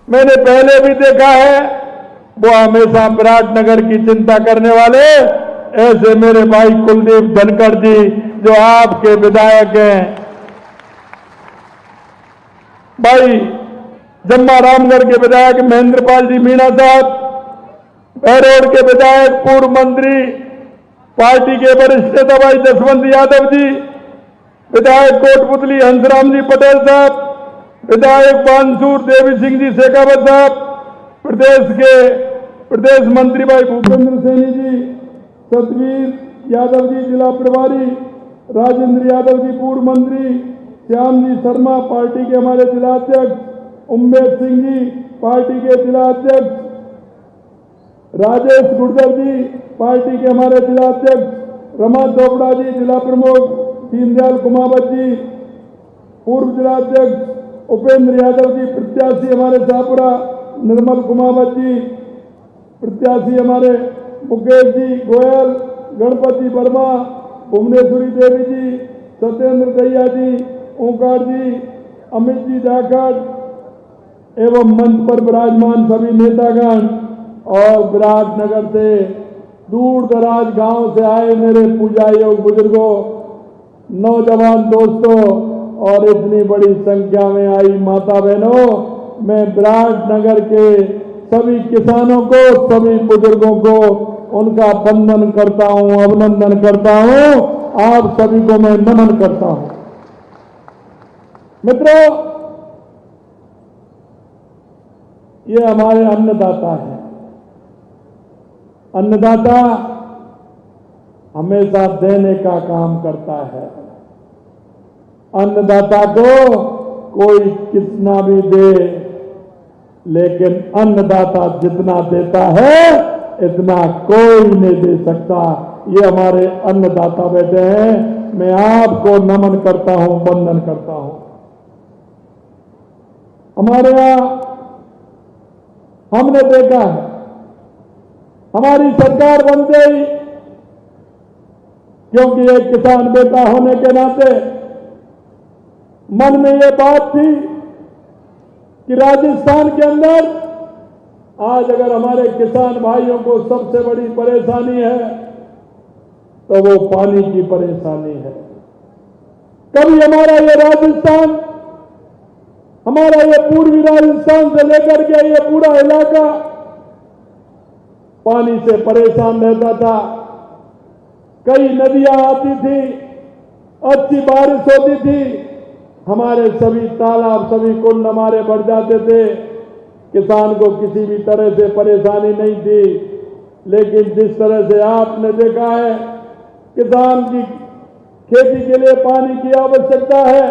मैंने पहले भी देखा है, वो हमेशा विराटनगर की चिंता करने वाले ऐसे मेरे भाई कुलदीप धनखड़ जी जो आपके विधायक हैं, भाई जम्मा रामगढ़ के विधायक महेंद्रपाल जी मीणा साहब, बहरोड के विधायक पूर्व मंत्री पार्टी के वरिष्ठ नेता भाई जसवंत यादव जी, विधायक कोटपुतली हंसराम जी पटेल साहब, विधायक बांसुर देवी सिंह जी शेखावत साहब, प्रदेश के प्रदेश मंत्री भाई भूपेंद्र सैनी जी, सतवीर यादव जी जिला प्रभारी, राजेंद्र यादव जी पूर्व मंत्री, श्याम जी शर्मा पार्टी के हमारे जिला अध्यक्ष, उम्मेद सिंह जी पार्टी के जिला अध्यक्ष, राजेश गुर्जर जी पार्टी के हमारे जिला अध्यक्ष, रमा चोपड़ा जी जिला प्रमुख, दीनदयाल कुमावत जी पूर्व जिला अध्यक्ष, उपेंद्र यादव जी प्रत्याशी हमारे शाहपुरा, निर्मल कुमावत जी प्रत्याशी हमारे, मुकेश जी गोयल, गणपति वर्मा, भुवनेश्वरी देवी जी, सत्येंद्र दैया जी, ओंकार जी, अमित जी जाखड़ एवं मंच पर विराजमान सभी नेतागण और विराटनगर से दूर दराज गांव से आए मेरे पूजाइयों बुजुर्गों, नौजवान दोस्तों और इतनी बड़ी संख्या में आई माता बहनों, मैं विराटनगर के सभी किसानों को, सभी बुजुर्गों को उनका वंदन करता हूं, अभिनंदन करता हूं, आप सभी को मैं नमन करता हूं। मित्रों, ये हमारे अन्नदाता हैं। अन्नदाता हमेशा देने का काम करता है। अन्नदाता को कोई कितना भी दे, लेकिन अन्नदाता जितना देता है इतना कोई नहीं दे सकता। ये हमारे अन्नदाता बैठे हैं, मैं आपको नमन करता हूं, वंदन करता हूं। हमारे यहां हमने देखा है, हमारी सरकार बन गई क्योंकि एक किसान बेटा होने के नाते मन में ये बात थी कि राजस्थान के अंदर आज अगर हमारे किसान भाइयों को सबसे बड़ी परेशानी है तो वो पानी की परेशानी है। कभी हमारा ये राजस्थान, हमारा ये पूर्वी राजस्थान से लेकर के ये पूरा इलाका पानी से परेशान रहता था। कई नदियां आती थी, अच्छी बारिश होती थी, हमारे सभी तालाब, सभी कुंड हमारे भर जाते थे, किसान को किसी भी तरह से परेशानी नहीं थी। लेकिन जिस तरह से आपने देखा है, किसान की खेती के लिए पानी की आवश्यकता है,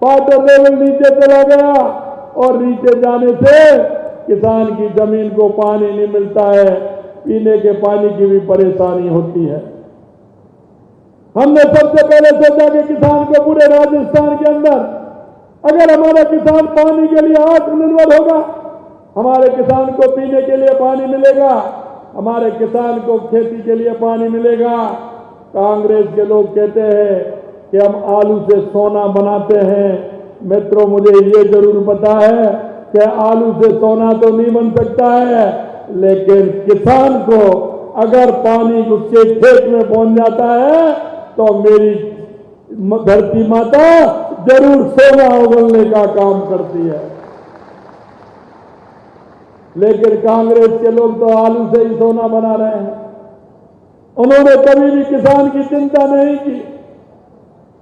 वाटर लेवल नीचे चला गया और नीचे जाने से किसान की जमीन को पानी नहीं मिलता है, पीने के पानी की भी परेशानी होती है। हमने सबसे पहले सोचा कि किसान को पूरे राजस्थान के अंदर अगर हमारा किसान पानी के लिए आत्मनिर्भर होगा, हमारे किसान को पीने के लिए पानी मिलेगा, हमारे किसान को खेती के लिए पानी मिलेगा। कांग्रेस के लोग कहते हैं कि हम आलू से सोना बनाते हैं। मित्रों, मुझे ये जरूर पता है कि आलू से सोना तो नहीं बन सकता है, लेकिन किसान को अगर पानी उसके खेत में पहुंच जाता है तो मेरी धरती माता जरूर सोना उगलने का काम करती है। लेकिन कांग्रेस के लोग तो आलू से ही सोना बना रहे हैं। उन्होंने कभी भी किसान की चिंता नहीं की।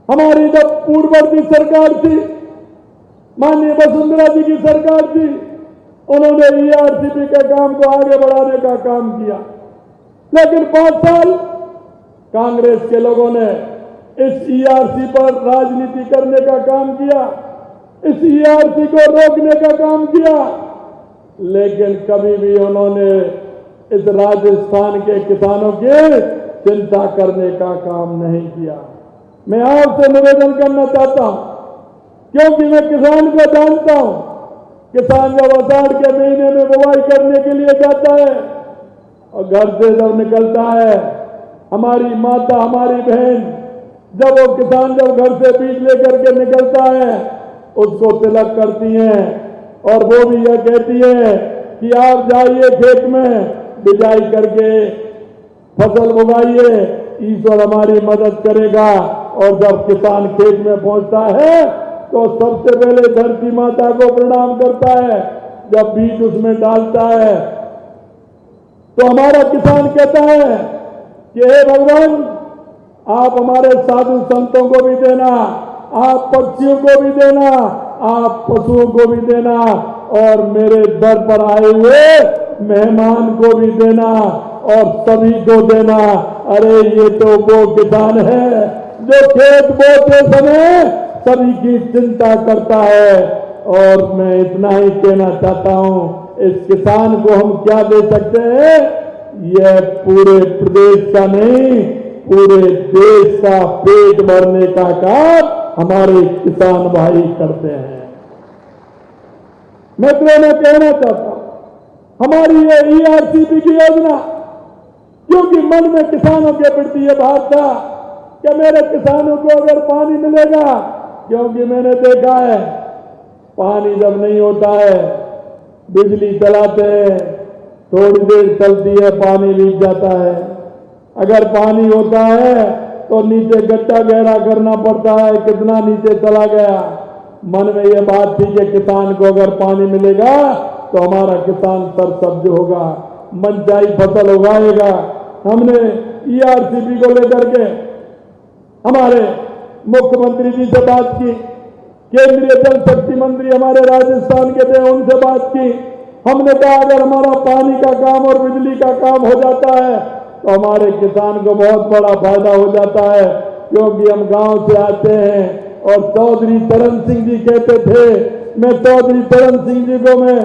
हमारी जब पूर्ववर्ती सरकार थी, माननीय वसुंधरा जी की सरकार थी, उन्होंने ईआरसीपी के काम को आगे बढ़ाने का काम किया। लेकिन 5 साल कांग्रेस के लोगों ने इस ईआरसी पर राजनीति करने का काम किया, इस ईआरसी को रोकने का काम किया, लेकिन कभी भी उन्होंने इस राजस्थान के किसानों की चिंता करने का काम नहीं किया। मैं आपसे निवेदन करना चाहता हूं, क्योंकि मैं किसान को जानता हूं। किसान जब आषाढ़ के महीने में बुवाई करने के लिए जाता है और घर से जब निकलता है, हमारी माता, हमारी बहन, जब वो किसान जब घर से बीज लेकर के निकलता है, उसको तिलक करती हैं, और वो भी यह कहती है कि आप जाइए खेत में बिजाई करके फसल उगाइए, ईश्वर हमारी मदद करेगा। और जब किसान खेत में पहुंचता है तो सबसे पहले धरती माता को प्रणाम करता है। जब बीज उसमें डालता है तो हमारा किसान कहता है कि हे भगवान, आप हमारे साधु संतों को भी देना, आप पक्षियों को भी देना, आप पशुओं को भी देना, और मेरे दर पर आए हुए मेहमान को भी देना, और सभी को देना। अरे ये तो वो किसान है जो खेत बोते समय सभी की चिंता करता है। और मैं इतना ही कहना चाहता हूं, इस किसान को हम क्या दे सकते हैं? यह पूरे प्रदेश का नहीं, पूरे देश का पेट भरने का काम हमारे किसान भाई करते हैं। मित्रों, मैं कहना चाहता हूं, हमारी ये ERCP की योजना, क्योंकि मन में किसानों के प्रति ये भाव था कि मेरे किसानों को अगर पानी मिलेगा, क्योंकि मैंने देखा है पानी जब नहीं होता है, बिजली चलाते हैं, थोड़ी देर चलती है, पानी लीक जाता है। अगर पानी होता है तो नीचे गड्ढा गहरा करना पड़ता है, कितना नीचे चला गया। मन में यह बात थी कि किसान को अगर पानी मिलेगा तो हमारा किसान सरसब्ज होगा, मनचाही फसल उगाएगा। हमने ERCP को लेकर के हमारे मुख्यमंत्री जी से बात की, केंद्रीय जल शक्ति मंत्री हमारे राजस्थान के थे, उनसे बात की। हमने कहा अगर हमारा पानी का काम और बिजली का काम हो जाता है तो हमारे किसान को बहुत बड़ा फायदा हो जाता है, क्योंकि हम गांव से आते हैं। और चौधरी चरण सिंह जी कहते थे, मैं चौधरी चरण सिंह जी को मैं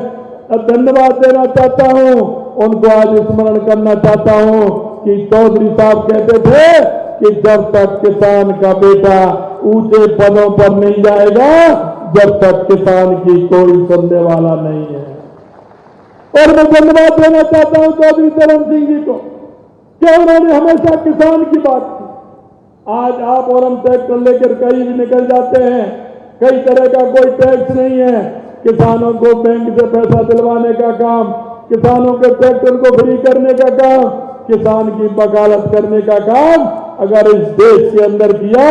धन्यवाद देना चाहता हूं, उनको आज स्मरण करना चाहता हूं कि चौधरी साहब कहते थे कि जब तक किसान का बेटा ऊंचे पदों पर नहीं जाएगा, जब तक किसान की कोई सुनने वाला नहीं है। और मैं धन्यवाद देना चाहता हूं चौधरी चरण सिंह जी को कि उन्होंने हमेशा किसान की बात की। आज आप और हम ट्रैक्टर लेकर कहीं भी निकल जाते हैं, कई तरह का कोई टैक्स नहीं है। किसानों को बैंक से पैसा दिलवाने का काम, किसानों के ट्रैक्टर को फ्री करने का काम, किसान की वकालत करने का काम अगर इस देश के अंदर किया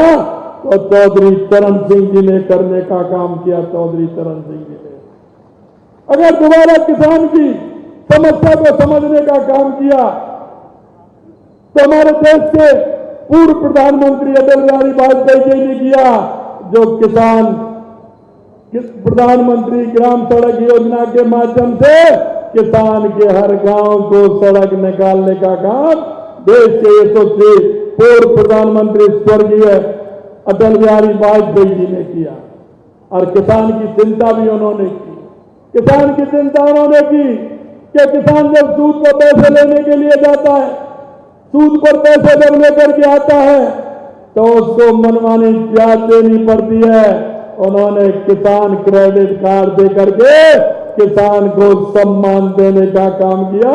तो चौधरी चरण सिंह जी ने करने का काम किया। चौधरी चरण सिंह जी ने अगर दोबारा किसान की समस्या को समझने का काम किया तो हमारे देश के पूर्व प्रधानमंत्री अटल बिहारी वाजपेयी जी ने किया, जो किसान प्रधानमंत्री ग्राम सड़क योजना के माध्यम से किसान के हर गांव को सड़क निकालने का काम देश के यशस्वी पूर्व प्रधानमंत्री स्वर्गीय अटल बिहारी वाजपेयी जी ने किया। और किसान की चिंता भी उन्होंने की। किसान की चिंता उन्होंने की कि किसान जब सूद पर पैसे लेने के लिए जाता है, सूद पर पैसे जब लेकर के आता है तो उसको मनमानी ब्याज देनी पड़ती है। उन्होंने किसान क्रेडिट कार्ड दे करके किसान को सम्मान देने का काम किया,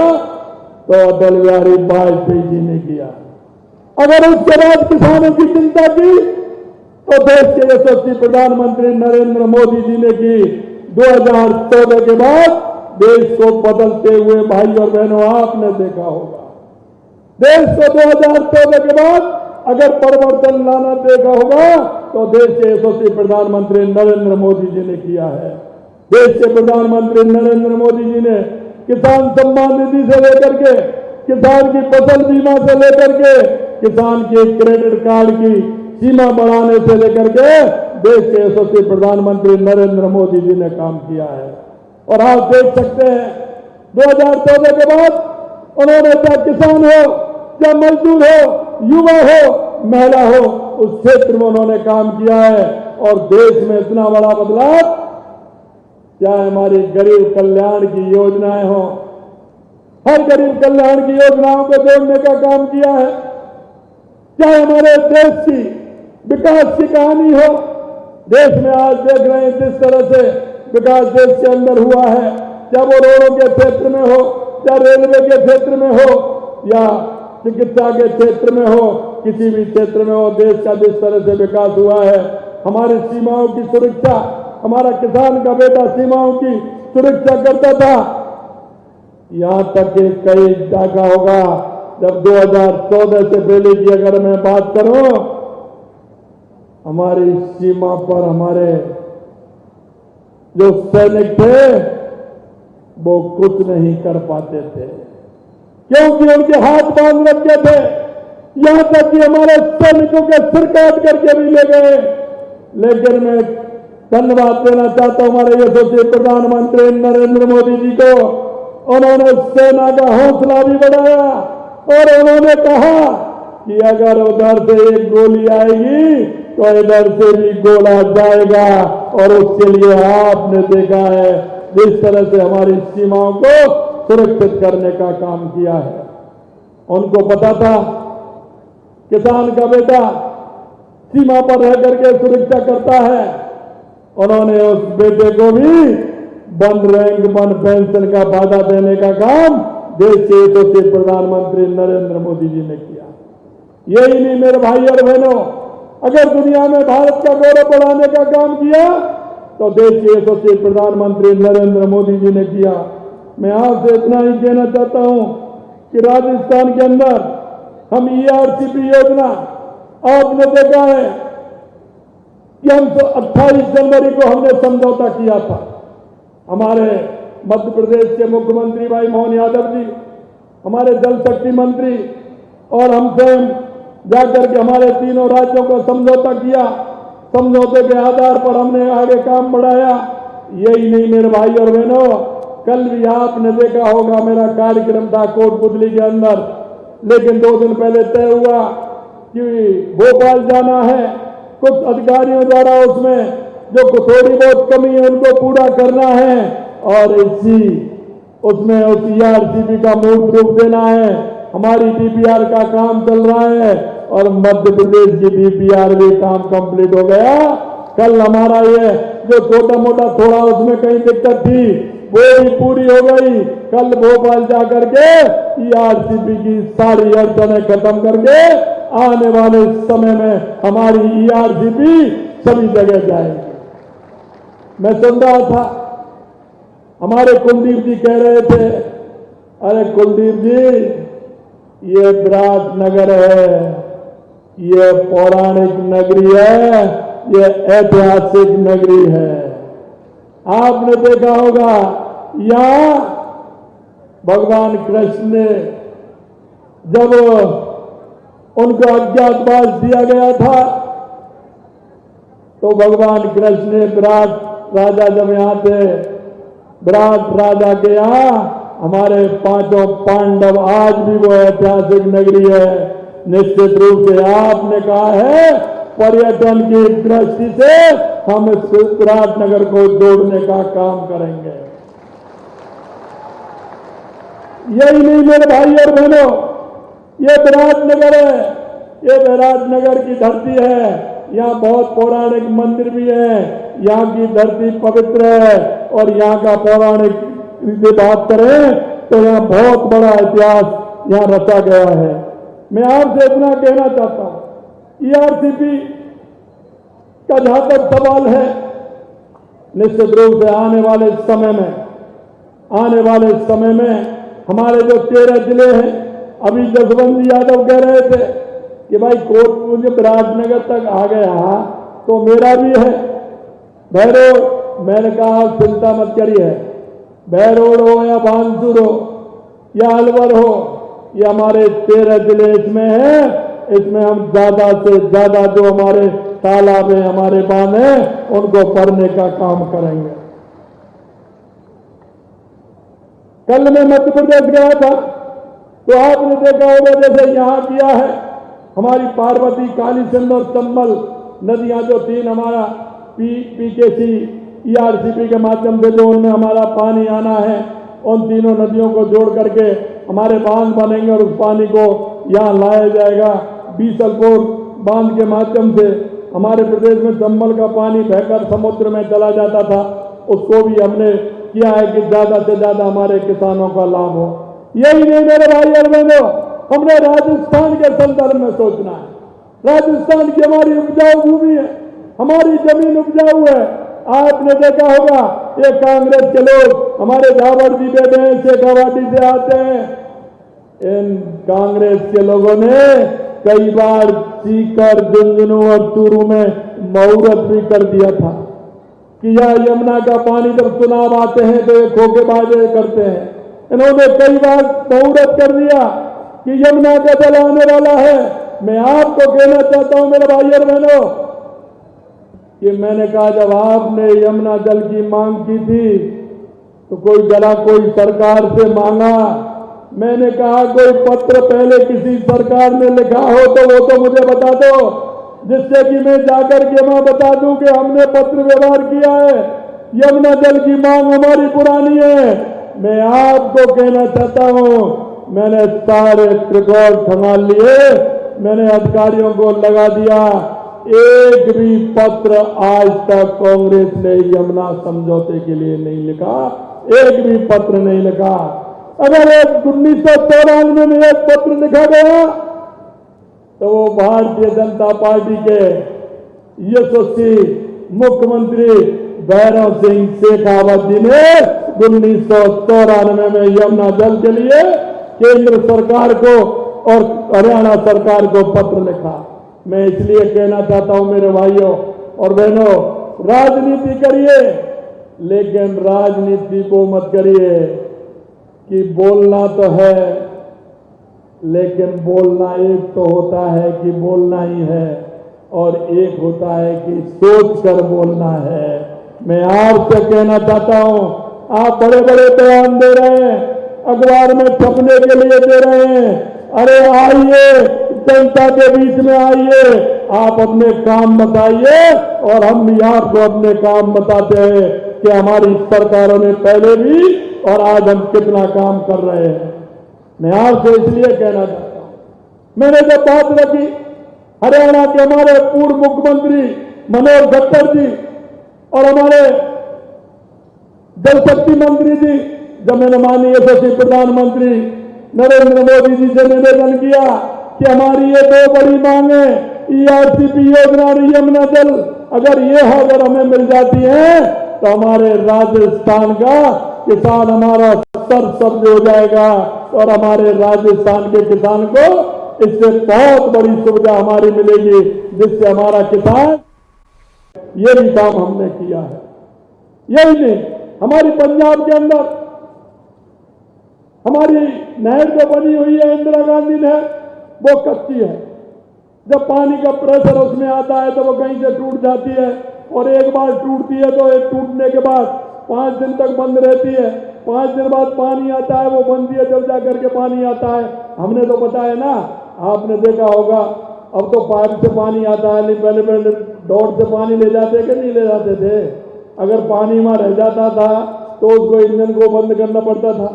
तो अटल बिहारी वाजपेयी जी ने किया। अगर उसके बाद किसानों की चिंता की तो देश के यशस्वी प्रधानमंत्री नरेंद्र मोदी जी ने की। 2014 के बाद देश को बदलते हुए भाई और बहनों आपने देखा होगा, देश को 2014 के बाद अगर परिवर्तन लाना देखा होगा तो देश के यशस्वी प्रधानमंत्री नरेंद्र मोदी जी ने किया है। देश के प्रधानमंत्री नरेंद्र मोदी जी ने किसान सम्मान निधि से लेकर के, किसान की फसल बीमा से लेकर के, किसान के क्रेडिट कार्ड की सीमा बढ़ाने से लेकर के देश के यशस्वी प्रधानमंत्री नरेंद्र मोदी जी ने काम किया है। और आप देख सकते हैं 2014 के बाद उन्होंने चाहे किसान हो, चाहे मजदूर हो, युवा हो, महिला हो, उस क्षेत्र में उन्होंने काम किया है। और देश में इतना बड़ा बदलाव, चाहे हमारी गरीब कल्याण की योजनाएं हो, हर गरीब कल्याण की योजनाओं को जोड़ने का काम किया है। चाहे हमारे देश की विकास की कहानी हो, देश में आज देख रहे हैं जिस तरह से विकास देश के अंदर हुआ है, चाहे वो रोडों के क्षेत्र में हो, चाहे रेलवे के क्षेत्र में हो, या चिकित्सा के क्षेत्र में हो, किसी भी क्षेत्र में हो, देश का जिस तरह से विकास हुआ है, हमारी सीमाओं की सुरक्षा, हमारा किसान का बेटा सीमाओं की सुरक्षा करता था। यहां तक कि कई देखा होगा जब 2014 से पहले की अगर मैं बात करूं, हमारी सीमा पर हमारे जो सैनिक थे वो कुछ नहीं कर पाते थे, क्योंकि उनके हाथ बांध रखे थे। यहां तक कि हमारे सैनिकों के सिर काट करके भी ले गए। लेकिन मैं धन्यवाद देना चाहता हूं हमारे यशस्वी प्रधानमंत्री नरेंद्र मोदी जी को। उन्होंने सेना का हौसला भी बढ़ाया और उन्होंने कहा कि अगर उधर से एक गोली आएगी तो इधर से भी गोला जाएगा। और उसके लिए आपने देखा है जिस तरह से हमारी सीमाओं को सुरक्षित करने का काम किया है। उनको पता था किसान का बेटा सीमा पर रह करके सुरक्षा करता है। उन्होंने उस बेटे को भी वन रैंक वन पेंशन का वादा देने का काम देश के यशस्वी प्रधानमंत्री नरेंद्र मोदी जी ने किया। यही नहीं मेरे भाई और बहनों, अगर दुनिया में भारत का गौरव बढ़ाने का काम किया तो देश के यशस्वी प्रधानमंत्री नरेंद्र मोदी जी ने किया। मैं आपसे इतना ही कहना चाहता हूं कि राजस्थान के अंदर हम ERCP योजना, आपने देखा है कि हम 28 जनवरी को हमने समझौता किया था। हमारे मध्य प्रदेश के मुख्यमंत्री भाई मोहन यादव जी, हमारे जल शक्ति मंत्री और हम स्वयं जाकर के हमारे तीनों राज्यों को समझौता किया। समझौते के आधार पर हमने आगे काम बढ़ाया। यही नहीं मेरे भाई और बहनों, कल भी आपने देखा होगा मेरा कार्यक्रम था कोटपुतली के अंदर, लेकिन 2 दिन पहले तय हुआ कि भोपाल जाना है। कुछ अधिकारियों द्वारा उसमें जो थोड़ी बहुत कमी है उनको पूरा करना है और उसमें उस ERCP का मूल रूप देना है। हमारी DPR का काम चल रहा है और मध्य प्रदेश की DPR भी काम कंप्लीट हो गया। कल हमारा ये जो छोटा मोटा थोड़ा उसमें कहीं दिक्कत थी वो भी पूरी हो गई। कल भोपाल जाकर के ERCP की सारी अड़चनें खत्म करके आने वाले समय में हमारी ERCP सभी जगह जाएगी। मैं सुन रहा था हमारे कुलदीप जी कह रहे थे, अरे कुलदीप जी ये विराटनगर है, ये पौराणिक नगरी है, ये ऐतिहासिक नगरी है। आपने देखा होगा यहां भगवान कृष्ण ने जब उनको अज्ञातवास दिया गया था तो भगवान कृष्ण ने विराट राजा जब यहां थे, विराट राजा के यहां हमारे 5 पांडव, आज भी वो ऐतिहासिक नगरी है। निश्चित रूप से आपने कहा है पर्यटन की दृष्टि से हम इस विराटनगर को जोड़ने का काम करेंगे। यही नहीं मेरे भाई और बहनों, ये विराटनगर है, ये विराटनगर की धरती है। यहाँ बहुत पौराणिक मंदिर भी है, यहाँ की धरती पवित्र है और यहाँ का पौराणिक से बात करें तो यहाँ बहुत बड़ा इतिहास यहाँ रचा गया है। मैं आपसे इतना कहना चाहता हूँ, ERCP का जहां तक सवाल है, निश्चित रूप से आने वाले समय में हमारे जो 13 जिले हैं, अभी जसवंत यादव कह रहे थे कि भाई कोटपुंज विराटनगर तक आ गया तो मेरा भी है भैरोड। मैंने कहा चिंता मत करिए, भैरोड हो या बानसूर हो या अलवर हो, ये हमारे 13 जिले इसमें है। इसमें हम ज्यादा से ज्यादा जो हमारे तालाब है, हमारे बांध हैं, उनको भरने का काम करेंगे। कल मैं मध्य प्रदेश गया था तो आपने देखा होगा जैसे यहां किया है, हमारी पार्वती, काली सिंध और चंबल नदियां जो 3 हमारा PKC ERCP के माध्यम से जो उनमें हमारा पानी आना है, उन तीनों नदियों को जोड़ करके हमारे बांध बनेंगे और उस पानी को यहाँ लाया जाएगा। बीसलपुर बांध के माध्यम से हमारे प्रदेश में चंबल का पानी बहकर समुद्र में चला जाता था, उसको भी हमने किया है कि ज्यादा से ज्यादा हमारे किसानों का लाभ हो। यही नहीं मेरे भाई और बहनों, हमने राजस्थान के संदर्भ में सोचना है। राजस्थान की हमारी उपजाऊ भूमि है, हमारी जमीन उपजाऊ है। आपने देखा होगा ये कांग्रेस के लोग हमारे झावर जी बैठे हैं, शेखावाटी से आते हैं, इन कांग्रेस के लोगों ने कई बार सीकर, झुंझुनू और चूरू में मुहूर्त भी कर दिया था कि यह यमुना का पानी जब चुनाव आते हैं तो ये खोखेबाजी करते हैं। इन्होंने कई बार मुहूर्त कर दिया कि यमुना का जल आने वाला है। मैं आपको कहना चाहता हूं मेरे भाई और बहनों कि मैंने कहा जब आपने यमुना जल की मांग की थी तो कोई सरकार से मांगा। मैंने कहा कोई पत्र पहले किसी सरकार ने लिखा हो तो वो तो मुझे बता दो, जिससे कि मैं जाकर के वहां बता दूं कि हमने पत्र व्यवहार किया है। यमुना जल की मांग हमारी पुरानी है। मैं आपको कहना चाहता हूं, मैंने सारे रिकॉर्ड संभाल लिए, मैंने अधिकारियों को लगा दिया, एक भी पत्र आज तक कांग्रेस ने यमुना समझौते के लिए नहीं लिखा, एक भी पत्र नहीं लिखा। अगर 1994 में एक पत्र लिखा गया तो वो भारतीय जनता पार्टी के यशस्वी मुख्यमंत्री भैरव सिंह शेखावत जी ने 1994 में यमुना जल के लिए केंद्र सरकार को और हरियाणा सरकार को पत्र लिखा। मैं इसलिए कहना चाहता हूं मेरे भाइयों और बहनों, राजनीति करिए लेकिन राजनीति को मत करिए कि बोलना तो है लेकिन बोलना एक तो होता है कि बोलना ही है और एक होता है कि सोच कर बोलना है। मैं आपसे कहना चाहता हूं, आप बड़े बड़े बयान दे रहे हैं, अखबार में छपने के लिए दे रहे हैं। अरे आइए, जनता के बीच में आइए, आप अपने काम बताइए और हम भी आपको अपने काम बताते हैं कि हमारी सरकारों ने पहले भी और आज हम कितना काम कर रहे हैं। मैं आपसे इसलिए कहना चाहता हूं, मैंने जब बात रखी हरियाणा के हमारे पूर्व मुख्यमंत्री मनोहर खट्टर जी और हमारे जल शक्ति मंत्री जी, जब मैंने माननीय यशस्वी प्रधानमंत्री नरेंद्र मोदी जी से निवेदन किया कि हमारी ये दो बड़ी मांगे ERCP योजना और यमुना जल अगर हमें मिल जाती है तो हमारे राजस्थान का किसान हमारा सर सब्ज हो जाएगा और हमारे राजस्थान के किसान को इससे बहुत बड़ी सुविधा हमारी मिलेगी, जिससे हमारा किसान, ये भी काम हमने किया है। यही नहीं, हमारी पंजाब के अंदर हमारी नहर जो बनी हुई है इंदिरा गांधी नहर, वो कच्ची है। जब पानी का प्रेशर उसमें आता है तो वो कहीं से टूट जाती है और एक बार टूटती है तो एक टूटने के बाद 5 दिन तक बंद रहती है। 5 दिन बाद पानी आता है, वो बनती है, जब जाकर के पानी आता है। हमने तो पता है ना, आपने देखा होगा, अब तो पाइप से पानी आता है, नहीं पहले डॉट से पानी ले जाते कि नहीं ले जाते थे। अगर पानी वहां रह जाता था तो उसको इंजन को बंद करना पड़ता था,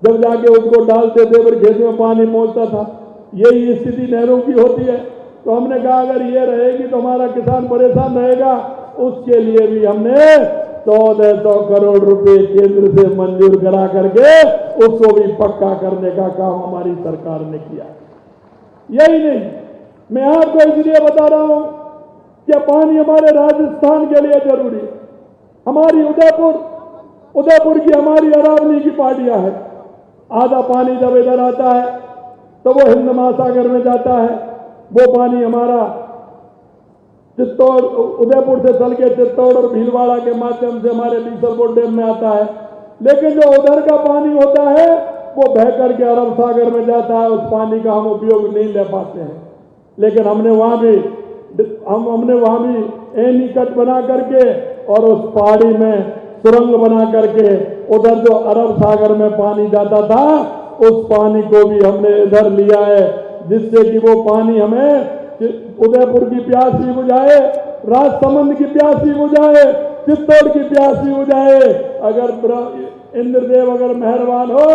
जब जाके उसको डालते थे फिर खेत में पानी पहुंचता था। यही स्थिति नहरों की होती है। तो हमने कहा अगर ये रहेगी तो हमारा किसान परेशान रहेगा। उसके लिए भी हमने 1400 करोड़ रुपए केंद्र से मंजूर करा करके उसको भी पक्का करने का काम हमारी सरकार ने किया। यही नहीं, मैं आपको इसलिए बता रहा हूं कि पानी हमारे राजस्थान के लिए जरूरी है। हमारी उदयपुर की हमारी अरावली की पहाड़ियां है। आधा पानी जब इधर आता है तो वो हिंद महासागर में जाता है। वो पानी हमारा चित्तौड़, उदयपुर से चल के चित्तौड़ और भीलवाड़ा के माध्यम से हमारे बीसलपुर डैम में आता है। लेकिन जो उधर का पानी होता है वो बह करके अरब सागर में जाता है। उस पानी का हम उपयोग नहीं ले पाते हैं। लेकिन हमने वहां भी एनी कट बना करके और उस पहाड़ी में सुरंग बना करके उधर जो अरब सागर में पानी जाता था उस पानी को भी हमने इधर लिया है, जिससे कि वो पानी हमें उदयपुर की प्यास भी बुझाए, राजसमंद की प्यास भी बुझाए, चित्तौड़ की प्यास भी बुझाए। अगर इंद्रदेव अगर मेहरबान हो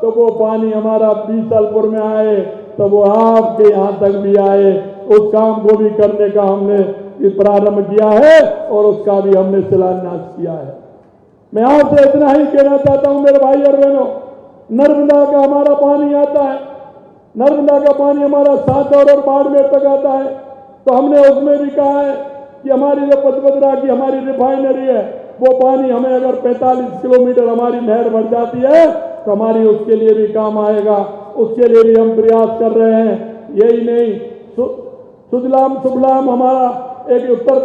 तो वो पानी हमारा बीसलपुर में आए तो वो आपके यहां तक भी आए। उस काम को भी करने का हमने प्रारंभ किया है और उसका भी हमने शिलान्यास किया है। मैं आपसे इतना ही कहना चाहता हूं मेरे भाई और बहनों, नर्मदा का हमारा पानी आता है, नर्मदा का पानी हमारा सातौर और बाड़मेर तक आता है। तो हमने उसमें भी कहा है कि हमारी जो पचपदरा की हमारी रिफाइनरी है वो पानी हमें अगर 45 किलोमीटर हमारी नहर बढ़ जाती है तो हमारी उसके लिए भी काम आएगा, उसके लिए भी हम प्रयास कर रहे हैं। यही नहीं, सुजलाम सुफलाम हमारा एक उत्तर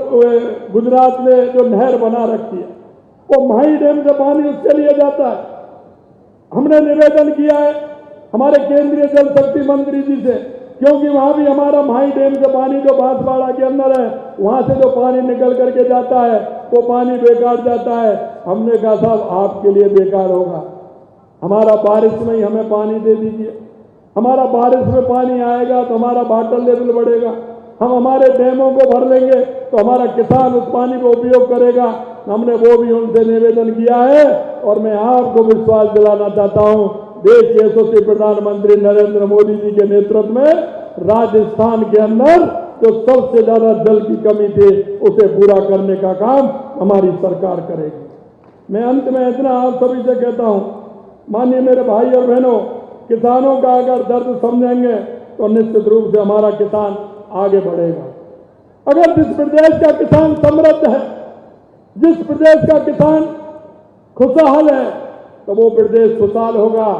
गुजरात में जो नहर बना रखी है वो माही डैम से पानी उसके लिए जाता है। हमने निवेदन किया है हमारे केंद्रीय जल शक्ति मंत्री जी से, क्योंकि वहां भी हमारा माही डैम से पानी जो बांसवाड़ा के अंदर है वहां से जो पानी निकल करके जाता है वो पानी बेकार जाता है। हमने कहा साहब आपके लिए बेकार होगा, हमारा बारिश में ही हमें पानी दे दीजिए, हमारा बारिश में पानी आएगा तो हमारा वाटर लेवल बढ़ेगा, हम हमारे डैमों को भर लेंगे तो हमारा किसान उस पानी को उपयोग करेगा। हमने वो भी उनसे निवेदन किया है और मैं आपको विश्वास दिलाना चाहता हूं, देश के यशस्वी प्रधानमंत्री नरेंद्र मोदी जी के नेतृत्व में राजस्थान के अंदर जो सबसे ज्यादा जल की कमी थी उसे पूरा करने का काम हमारी सरकार करेगी। मैं अंत में इतना आप सभी से कहता हूं, माननीय मेरे भाई और बहनों, किसानों का अगर दर्द समझेंगे तो निश्चित रूप से हमारा किसान आगे बढ़ेगा। अगर जिस प्रदेश का किसान समृद्ध है, जिस प्रदेश का किसान खुशहाल है तो वो प्रदेश खुशहाल होगा।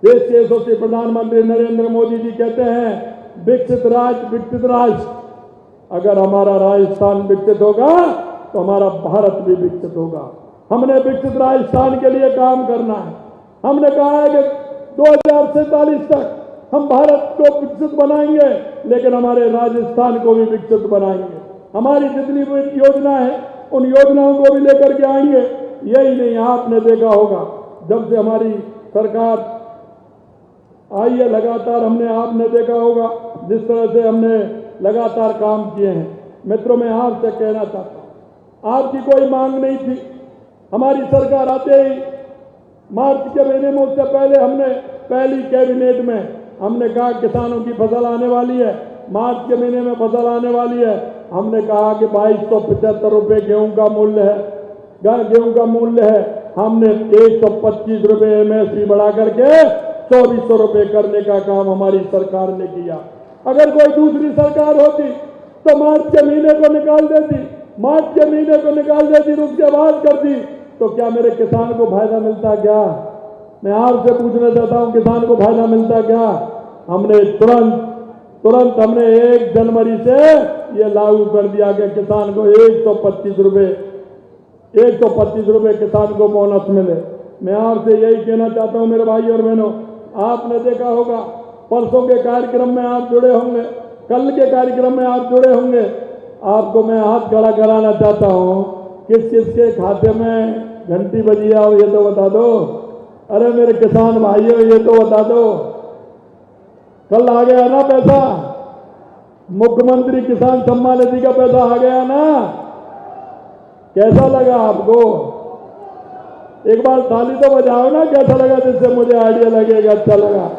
देश के यशस्वी प्रधानमंत्री नरेंद्र मोदी जी कहते हैं विकसित राज्य विकसित राष्ट्र। अगर हमारा राजस्थान विकसित होगा तो हमारा भारत भी विकसित होगा। हमने विकसित राजस्थान के लिए काम करना है। हमने कहा है कि 2047 तक हम भारत को विकसित बनाएंगे, लेकिन हमारे राजस्थान को भी विकसित बनाएंगे। हमारी जितनी भी योजना है उन योजनाओं को भी लेकर के आएंगे। यही नहीं, आपने देखा होगा जब से हमारी सरकार आई है लगातार, आपने देखा होगा जिस तरह से हमने लगातार काम किए हैं। मित्रों, मैं आपसे कहना चाहता हूं, आपकी कोई मांग नहीं थी। हमारी सरकार आते ही मार्च के महीने में, उससे पहले हमने पहली कैबिनेट में हमने कहा किसानों की फसल आने वाली है, मार्च के महीने में फसल आने वाली है। हमने कहा कि 2275 रुपये गेहूं का मूल्य है, गेहूं का मूल्य है। हमने 125 रुपये MSP बढ़ा करके 2400 रुपये करने का काम हमारी सरकार ने किया। अगर कोई दूसरी सरकार होती तो मार्च के महीने को निकाल देती, मार्च के महीने को निकाल देती तो उसके बाद करती, तो क्या मेरे किसान को फायदा मिलता? क्या मैं आपसे पूछना चाहता हूं, किसान को फायदा मिलता क्या? हमने तुरंत हमने 1 जनवरी से ये लागू कर दिया कि किसान को 125 रुपये किसान को बोनस मिले। मैं आपसे यही कहना चाहता हूं मेरे भाई और बहनों, आपने देखा होगा परसों के कार्यक्रम में आप जुड़े होंगे, कल के कार्यक्रम में आप जुड़े होंगे। आपको मैं हाथ खड़ा कराना चाहता हूं, किस किस के खाते में घंटी बजी है ये तो बता दो। अरे मेरे किसान भाइयों ये तो बता दो, कल आ गया ना पैसा? मुख्यमंत्री किसान सम्मान निधि का पैसा आ गया ना? कैसा लगा आपको? एक बार ताली तो बजाओ ना, कैसा लगा, जिससे मुझे आइडिया लगेगा अच्छा लगा।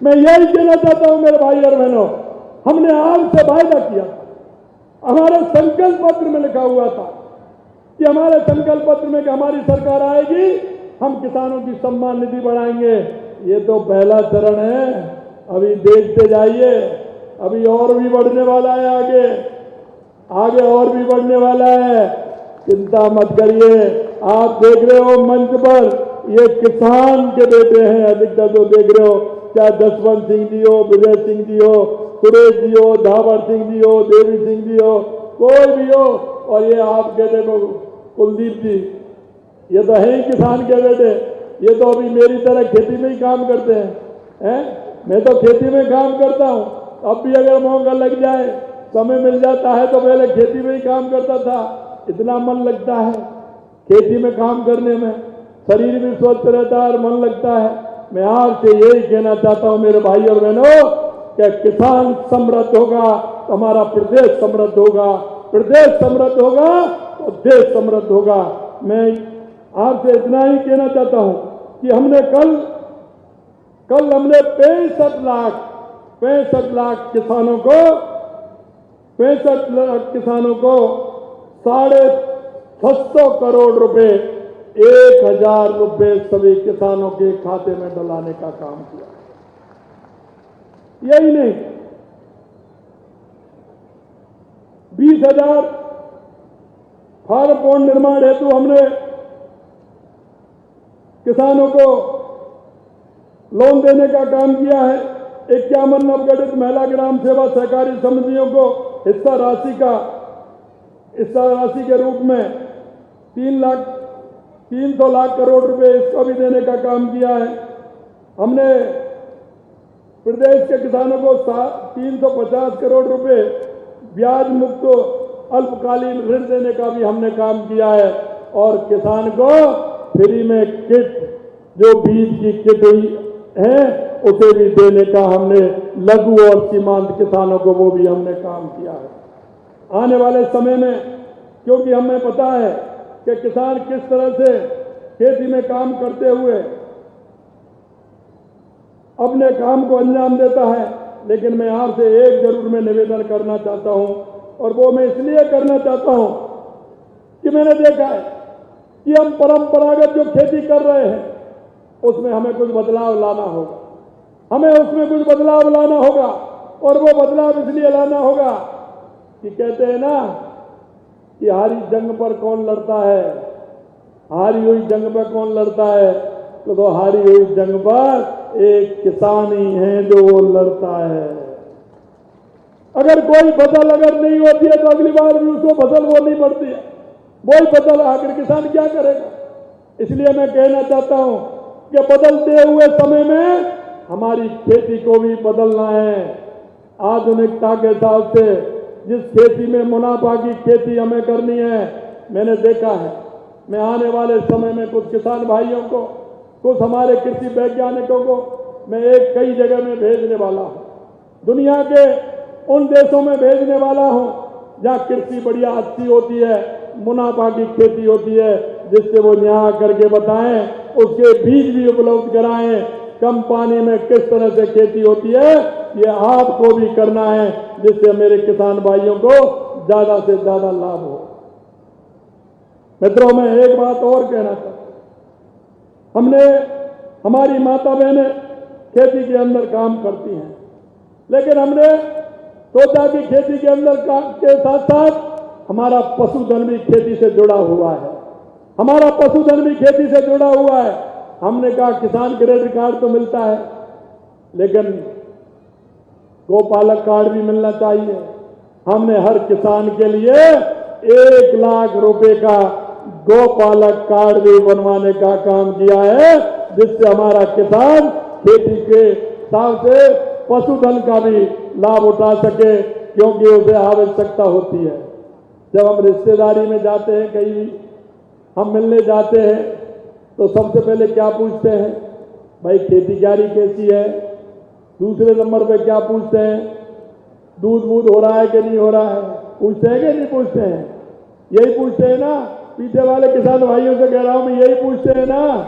मैं यही कहना चाहता हूं मेरे भाई और बहनों, हमने आपसे वायदा किया, हमारे संकल्प पत्र में लिखा हुआ था कि हमारे संकल्प पत्र में कि हमारी सरकार आएगी हम किसानों की सम्मान निधि बढ़ाएंगे। ये तो पहला चरण है, अभी देखते जाइए, अभी और भी बढ़ने वाला है, आगे और भी बढ़ने वाला है। चिंता मत करिए। आप देख रहे हो मंच पर ये किसान के बेटे हैं अधिकतर जो देख रहे हो, चाहे जसवंत सिंह जी हो, विजय सिंह जी हो, सुरेश जी हो, धावर सिंह जी हो, देवी सिंह जी हो, कोई भी हो, और ये आपके देखो कुलदीप जी, ये तो है ही किसान के बेटे। ये तो अभी मेरी तरह खेती में ही काम करते हैं। मैं तो खेती में काम करता हूं, अब भी अगर मौका लग जाए, समय मिल जाता है तो पहले खेती में ही काम करता था। इतना मन लगता है खेती में काम करने में, शरीर भी स्वस्थ रहता है और मन लगता है। मैं आपसे यही कहना चाहता हूं मेरे भाई और बहनों कि किसान समृद्ध होगा तो हमारा प्रदेश समृद्ध होगा, प्रदेश समृद्ध होगा तो देश समृद्ध होगा। मैं आपसे इतना ही कहना चाहता हूं कि हमने कल हमने 65 लाख किसानों को 650 करोड़ रुपए, 1000 रुपए सभी किसानों के खाते में डलाने का काम किया। यही नहीं, फार्म पौंड निर्माण हेतु हमने किसानों को लोन देने का काम किया है। 51 नवगठित महिला ग्राम सेवा सहकारी समितियों को हिस्सा राशि के रूप में 300 लाख करोड़ रुपए इसको भी देने का काम किया है। हमने प्रदेश के किसानों को 350 करोड़ रुपए ब्याज मुक्त अल्पकालीन ऋण देने का भी हमने काम किया है। और किसान को फ्री में किट, जो बीज की किट है, उसे भी देने का हमने लघु और सीमांत किसानों को वो भी हमने काम किया है। आने वाले समय में, क्योंकि हमें पता है कि किसान किस तरह से खेती में काम करते हुए अपने काम को अंजाम देता है, लेकिन मैं आपसे एक जरूर मैं निवेदन करना चाहता हूं, और वो मैं इसलिए करना चाहता हूं कि मैंने देखा है कि हम परंपरागत जो खेती कर रहे हैं उसमें हमें कुछ बदलाव लाना होगा। हमें उसमें कुछ बदलाव लाना होगा, और वो बदलाव इसलिए लाना होगा कि कहते हैं ना कि हारी जंग पर कौन लड़ता है, हारी हुई जंग पर कौन लड़ता है, तो हारी हुई जंग पर एक किसान ही है जो वो लड़ता है। अगर कोई फसल अगर नहीं होती है तो अगली बार भी उसको फसल वो नहीं पड़ती है, वही फसल आखिर किसान क्या करेगा। इसलिए मैं कहना चाहता हूं कि बदलते हुए समय में हमारी खेती को भी बदलना है। आधुनिकता के हिसाब से जिस खेती में मुनाफा की खेती हमें करनी है, मैंने देखा है, मैं आने वाले समय में कुछ किसान भाइयों को, कुछ हमारे कृषि वैज्ञानिकों को मैं कई जगह में भेजने वाला हूं। दुनिया के उन देशों में भेजने वाला हूं जहां कृषि बढ़िया अच्छी होती है, मुनाफा की खेती होती है, जिससे वो यहाँ करके बताएं, उसके बीज भी उपलब्ध कराएं, कम पानी में किस तरह से खेती होती है, ये आपको भी करना है, जिससे मेरे किसान भाइयों को ज्यादा से ज्यादा लाभ हो। मित्रों, मैं एक बात और कहना चाहता हूं, हमारी माता बहनें खेती के अंदर काम करती हैं, लेकिन हमने सोचा कि खेती के अंदर के साथ साथ हमारा पशुधन भी खेती से जुड़ा हुआ है, हमारा पशुधन भी खेती से जुड़ा हुआ है। हमने कहा किसान क्रेडिट कार्ड तो मिलता है, लेकिन गोपालक कार्ड भी मिलना चाहिए। हमने हर किसान के लिए 1 लाख रुपए का गोपालक कार्ड भी बनवाने का काम किया है, जिससे हमारा किसान खेती के हिसाब से पशुधन का भी लाभ उठा सके, क्योंकि उसे आवश्यकता होती है। जब हम रिश्तेदारी में जाते हैं, कहीं हम मिलने जाते हैं, तो सबसे पहले क्या पूछते हैं, भाई खेती बाड़ी कैसी है। दूसरे नंबर पे क्या पूछते हैं, दूध वूध हो रहा है कि नहीं हो रहा है। पूछते हैं कि नहीं पूछते हैं? यही पूछते हैं ना, पीछे वाले किसान भाइयों से कह रहा हूं मैं, यही पूछते हैं ना।